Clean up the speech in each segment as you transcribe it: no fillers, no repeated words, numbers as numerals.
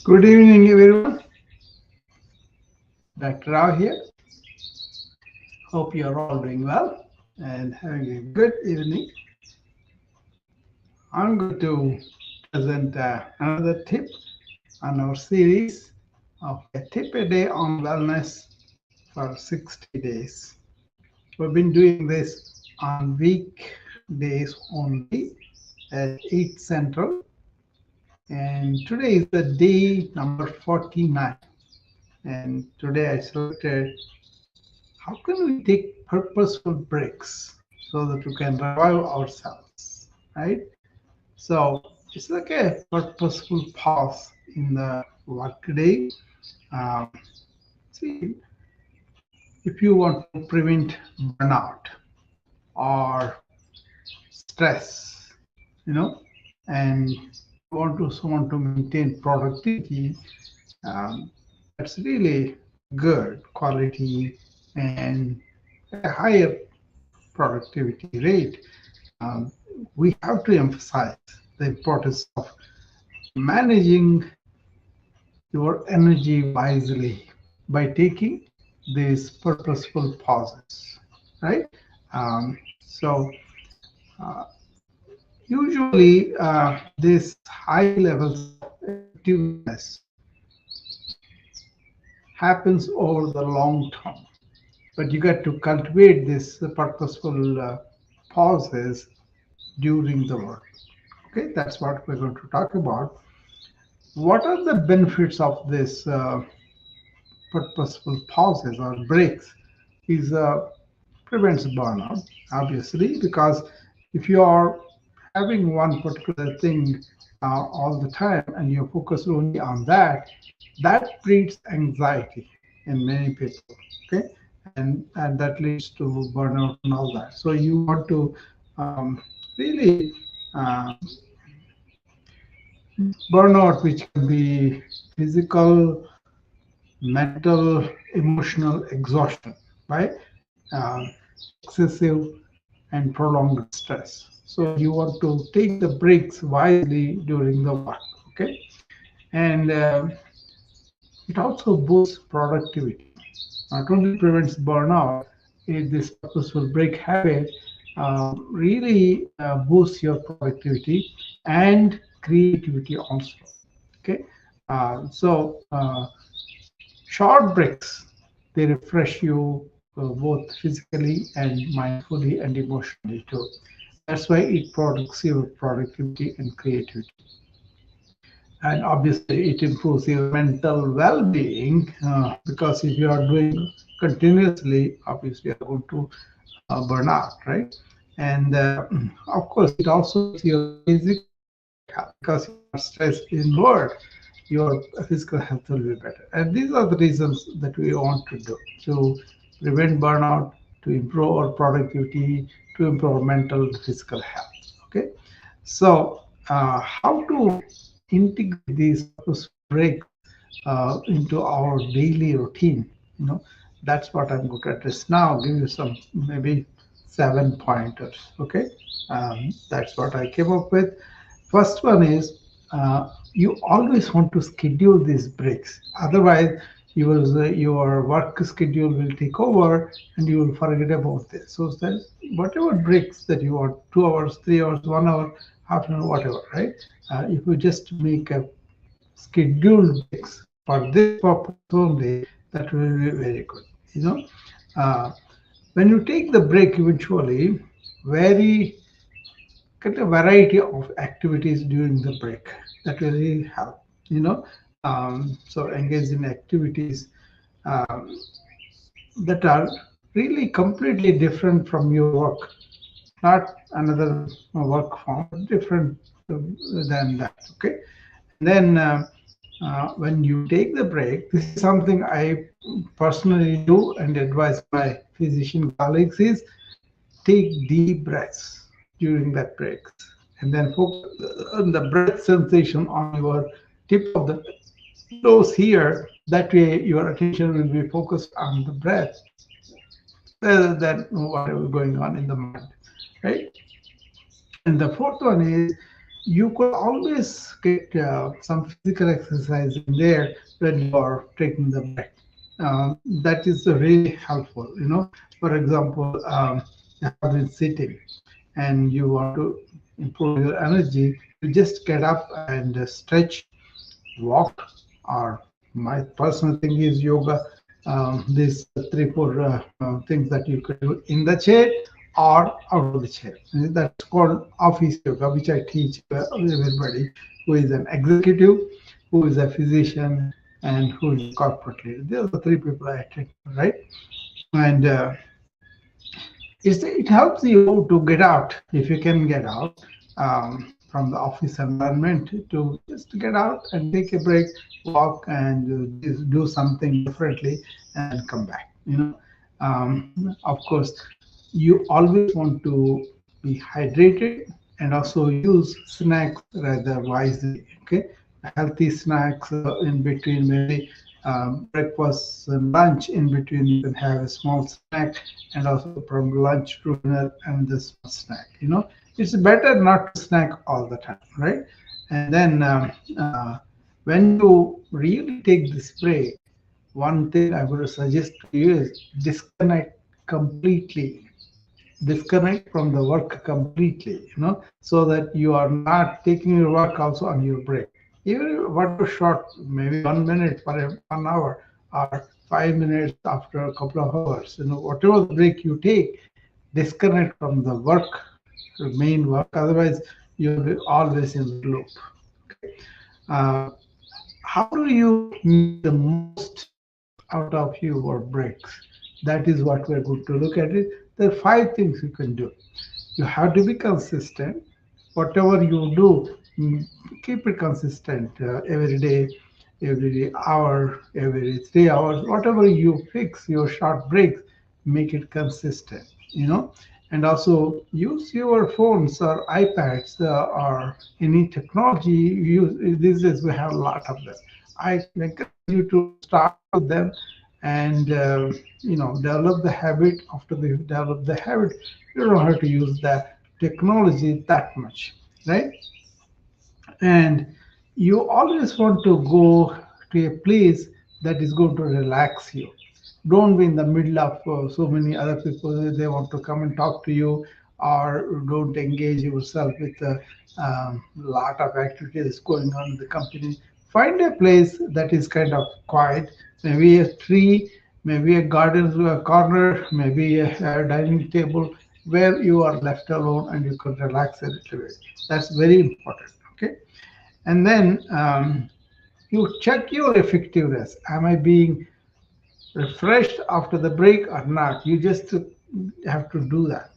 Good evening, everyone. Dr. Rao here. Hope you are all doing well and having a good evening. I'm going to present another tip on our series of a tip a day on wellness for 60 days. We've been doing this on weekdays only at 8 Central, and today is the day number 49. And today I selected how can we take purposeful breaks so that we can revive ourselves, right? So it's like a purposeful pause in the workday. Um, See, if you want to prevent burnout or stress, you know, and want to maintain productivity, um, that's really good quality and a higher productivity rate. um, we have to emphasize the importance of managing your energy wisely by taking these purposeful pauses, right? So, usually, this high levels of effectiveness happens over the long term, but you got to cultivate this purposeful pauses during the work. Okay, that's what we're going to talk about. What are the benefits of this purposeful pauses or breaks? Is prevents burnout, obviously, because if you are having one particular thing all the time and you focus only on that, that breeds anxiety in many people. Okay, and that leads to burnout and all that. So you want to really uh, burnout, which can be physical, mental, emotional exhaustion, right? Um, Excessive and prolonged stress. So you want to take the breaks wisely during the work, okay? And it also boosts productivity. Not only prevents burnout, this purposeful break habit really boosts your productivity and creativity also. Okay, short breaks, they refresh you both physically and mindfully and emotionally too. That's why it protects your productivity and creativity. And obviously, it improves your mental well-being because if you are doing continuously, obviously, you're going to burn out, right? And of course, it also makes your physical health because you are stressed inward, your physical health will be better. And these are the reasons that we want to do to prevent burnout, to improve our productivity, to improve our mental and physical health. Okay, so how to integrate these purposeful breaks into our daily routine? You know, that's what I'm going to address now. I'll give you some maybe 7 pointers. Okay, that's what I came up with. First one is you always want to schedule these breaks. Otherwise, your work schedule will take over and you will forget about this. So that whatever breaks that you want, 2 hours, 3 hours, 1 hour, half an hour, whatever, right? If you just make a scheduled breaks for this purpose only, that will be very good. You know, uh, when you take the break, eventually, very get a variety of activities during the break that will really help. You know, so engage in activities um, that are really completely different from your work, not another work form, but different than that. Okay, and then when you take the break, this is something I personally do and advise my physician colleagues is take deep breaths during that break and then focus on the breath sensation on your tip of the nose here. That way your attention will be focused on the breath rather than whatever going on in the mind, right? And the fourth one is you could always get some physical exercise in there when you are taking the break. That is really helpful. For example, you have been sitting and you want to improve your energy, you just get up and stretch, walk, or my personal thing is yoga. These three, four things that you could do in the chair or out of the chair. And that's called office yoga, which I teach everybody who is an executive, who is a physician, and who is a corporate leader. These are the three people I train, right? And it helps you to get out if you can get out from the office environment, to just get out and take a break, walk, and do something differently, and then come back. Of course, you always want to be hydrated and also use snacks rather wisely. Okay, healthy snacks in between, maybe breakfast and lunch. In between you can have a small snack, and also from lunch to dinner and the small snack. It's better not to snack all the time, right? And then when you really take this break, one thing I would suggest to you is disconnect completely. Disconnect from the work completely, so that you are not taking your work also on your break. Even whatever short, maybe 1 minute for 1 hour, or 5 minutes after a couple of hours, whatever the break you take, disconnect from the work, the main work. Otherwise, you'll be always in the loop. Uh, how do you make the most out of your breaks? That is what we're going to look at it. There are five things you can do. You have to be consistent. Whatever you do, keep it consistent every day, every hour, every 3 hours. Whatever you fix your short breaks, make it consistent. And also use your phones or iPads or any technology you use. These days we have a lot of them. I encourage you to start with them, and develop the habit. After you develop the habit, you don't have to use the technology that much, right? And you always want to go to a place that is going to relax you. Don't be in the middle of so many other people. They want to come and talk to you, or don't engage yourself with a lot of activities going on in the company. Find a place that is kind of quiet, maybe a tree, maybe a garden a corner, maybe a dining table, where you are left alone and you can relax a little bit. That's very important. Okay. And then you check your effectiveness. Am I being refreshed after the break or not? You just have to do that.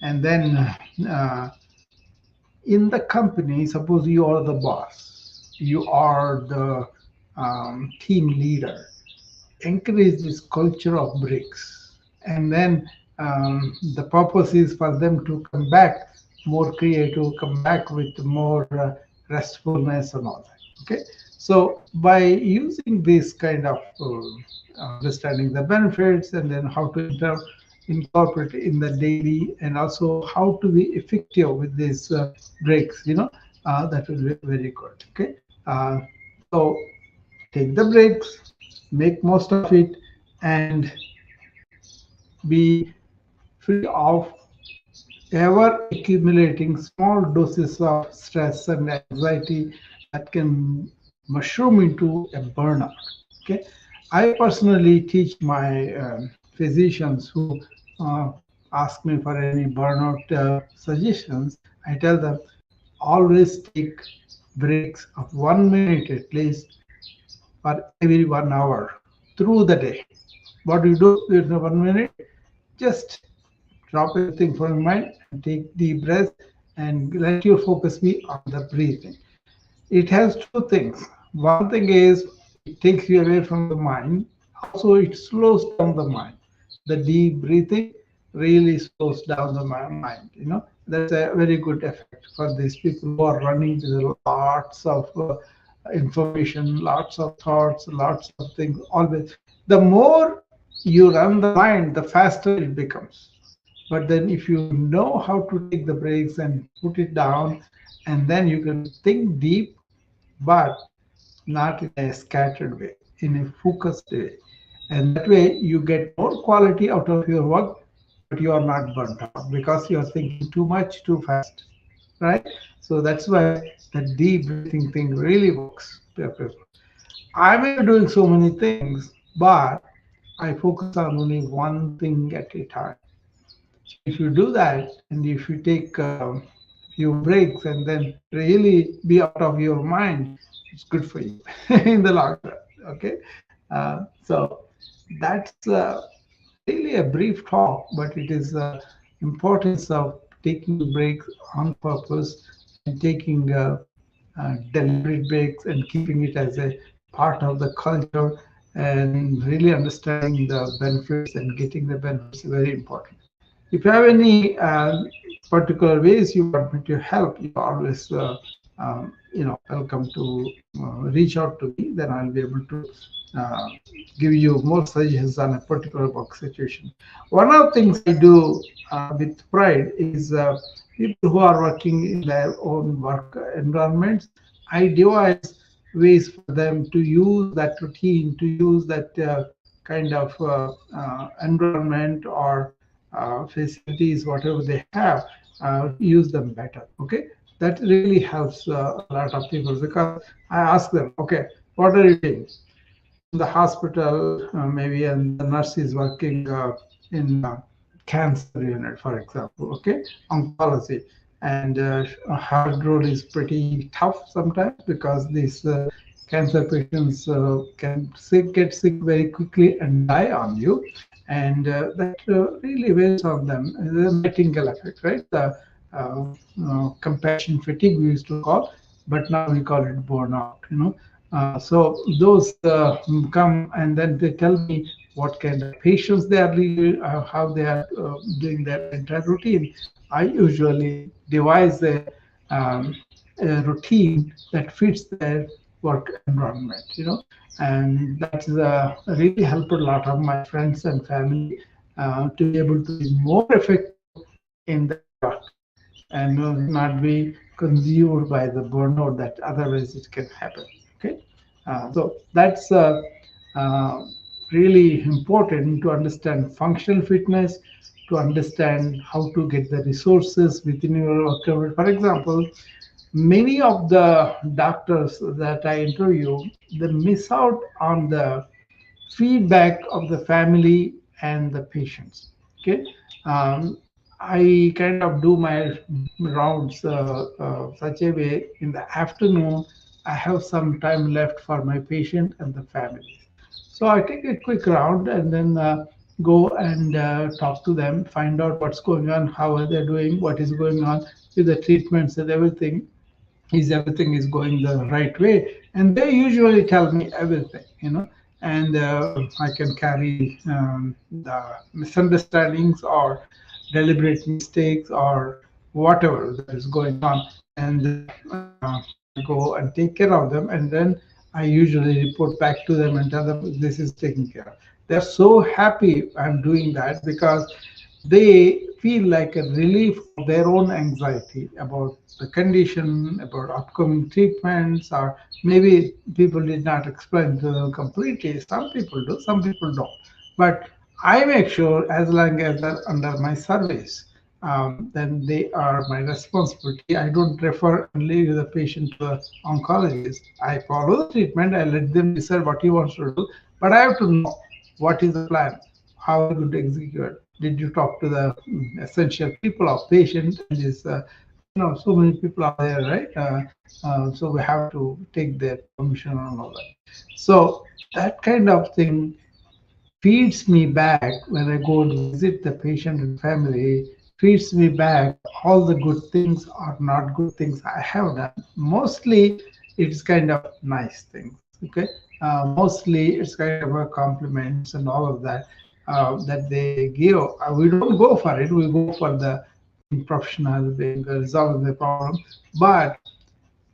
And then in the company, suppose you are the boss, you are the team leader, encourage this culture of breaks. And then the purpose is for them to come back more creative, come back with more restfulness and all that. Okay. So by using this kind of understanding the benefits, and then how to incorporate it in the daily, and also how to be effective with these breaks, that will be very good. Okay. So take the breaks, make most of it, and be free of ever accumulating small doses of stress and anxiety that can mushroom into a burnout. Okay, I personally teach my physicians who uh, ask me for any burnout suggestions. I tell them always take breaks of 1 minute at least for every 1 hour through the day. What do you do in the 1 minute? Just drop everything from your mind and take deep breaths, and let your focus be on the breathing. It has two things. One thing is it takes you away from the mind. Also, it slows down the mind. The deep breathing really slows down the mind. That's a very good effect for these people who are running with lots of information, lots of thoughts, lots of things. Always, the more you run the mind, the faster it becomes. But then, if you know how to take the breaks and put it down, and then you can think deep, but not in a scattered way, in a focused way. And that way you get more quality out of your work, but you are not burnt out because you are thinking too much too fast, right? So that's why the deep breathing thing really works. I may be doing so many things, but I focus on only one thing at a time. So if you do that, and if you take a few breaks and then really be out of your mind, it's good for you in the long run. Okay, so that's really a brief talk, but it is importance of taking breaks on purpose and taking deliberate breaks and keeping it as a part of the culture and really understanding the benefits and getting the benefits is very important. If you have any particular ways you want me to help, you always welcome to reach out to me. Then I'll be able to uh, give you more suggestions on a particular work situation. One of the things I do with pride is people who are working in their own work environments. I devise ways for them to use that routine, to use that kind of environment or facilities, whatever they have, use them better. Okay, that really helps a lot of people because I ask them, okay, what are you doing in the hospital? Maybe and the nurse is working in cancer unit, for example. Okay, oncology, and her role is pretty tough sometimes because these cancer patients get sick very quickly and die on you, and that really weighs on them. The nightingale effect, right? The compassion fatigue we used to call, but now we call it burnout. So those come and then they tell me what kind of patients they are, how they are doing their entire routine. I usually devise a routine that fits their work environment, and that's really helped a lot of my friends and family to be able to be more effective in their work and not be consumed by the burnout that otherwise it can happen. Okay, so that's uh, really important to understand functional fitness, to understand how to get the resources within your work. For example, many of the doctors that I interview, they miss out on the feedback of the family and the patients. Okay, um, I kind of do my rounds such a way in the afternoon. I have some time left for my patient and the family. So I take a quick round and then go and talk to them, find out what's going on, how are they doing, what is going on with the treatments and everything, is everything is going the right way, and they usually tell me everything, and I can carry the misunderstandings or deliberate mistakes or whatever that is going on, and I go and take care of them, and then I usually report back to them and tell them this is taken care of. They're so happy I'm doing that because they feel like a relief of their own anxiety about the condition, about upcoming treatments, or maybe people did not explain to them completely. Some people do, some people don't. But I make sure as long as they're under my service, then they are my responsibility. I don't refer and leave the patient to the oncologist. I follow the treatment, I let them decide what he wants to do, but I have to know what is the plan, how are you going to execute. Did you talk to the essential people of patient and is so many people are there, right? So we have to take their permission and all that. So that kind of thing feeds me back when I go to visit the patient and family, feeds me back all the good things or not good things I have done. Mostly it's kind of nice things. Okay. Mostly it's kind of a compliments and all of that that they give. We don't go for it. We go for the being professional, being resolving the problem. But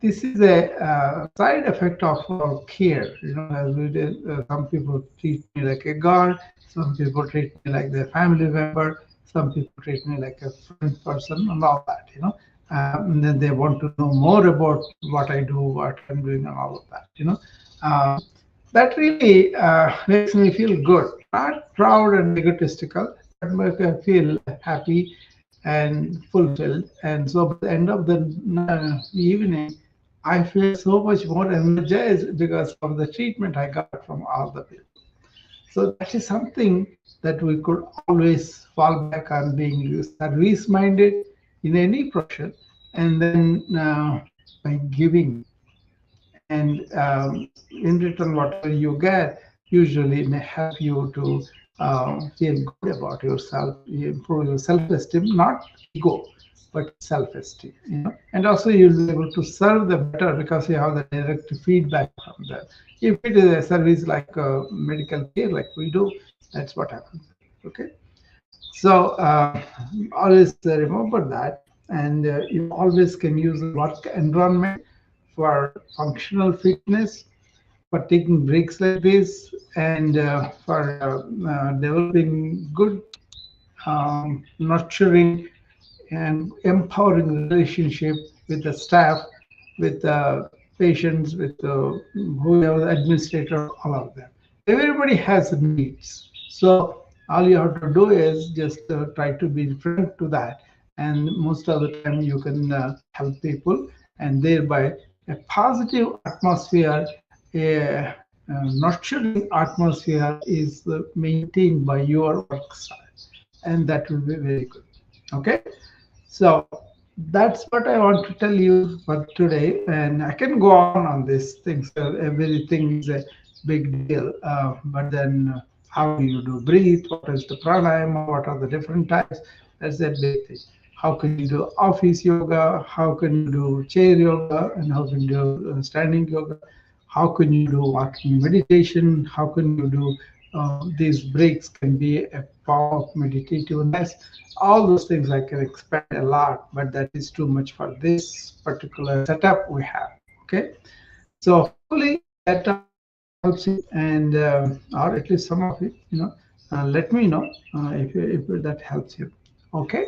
this is a side effect of our care. As we did, some people treat me like a god, some people treat me like their family member, some people treat me like a friend person, and all that. and then they want to know more about what I do, what I'm doing, and all of that. That really makes me feel good, not proud and egotistical, but make me feel happy and fulfilled. And so by the end of the evening, I feel so much more energized because of the treatment I got from all the people. So that is something that we could always fall back on, being service minded in any profession, and then by giving, and in return whatever you get usually may help you to feel good about yourself, you improve your self-esteem, not ego but self-esteem, and also you'll be able to serve the better because you have the direct feedback from them. If it is a service like medical care like we do, that's what happens. Okay, so always remember that, and you always can use the work environment for functional fitness, for taking breaks like this, and for developing good, nurturing, and empowering relationship with the staff, with the patients, with the whoever, administrator, all of them. Everybody has needs. So all you have to do is just try to be frank to that, and most of the time you can help people, and thereby a positive atmosphere, a nurturing atmosphere is maintained by your work style, and that will be very good. Okay, so that's what I want to tell you for today, and I can go on this thing. So everything is a big deal, but then how do you do breathe? What is the pranayama? What are the different types? That's a big thing. How can you do office yoga? How can you do chair yoga? And how can you do standing yoga? How can you do walking meditation? How can you do these breaks can be a form of meditativeness. All those things I can expand a lot, but that is too much for this particular setup we have. Okay, so hopefully that helps you, and or at least some of it. Let me know if that helps you. Okay.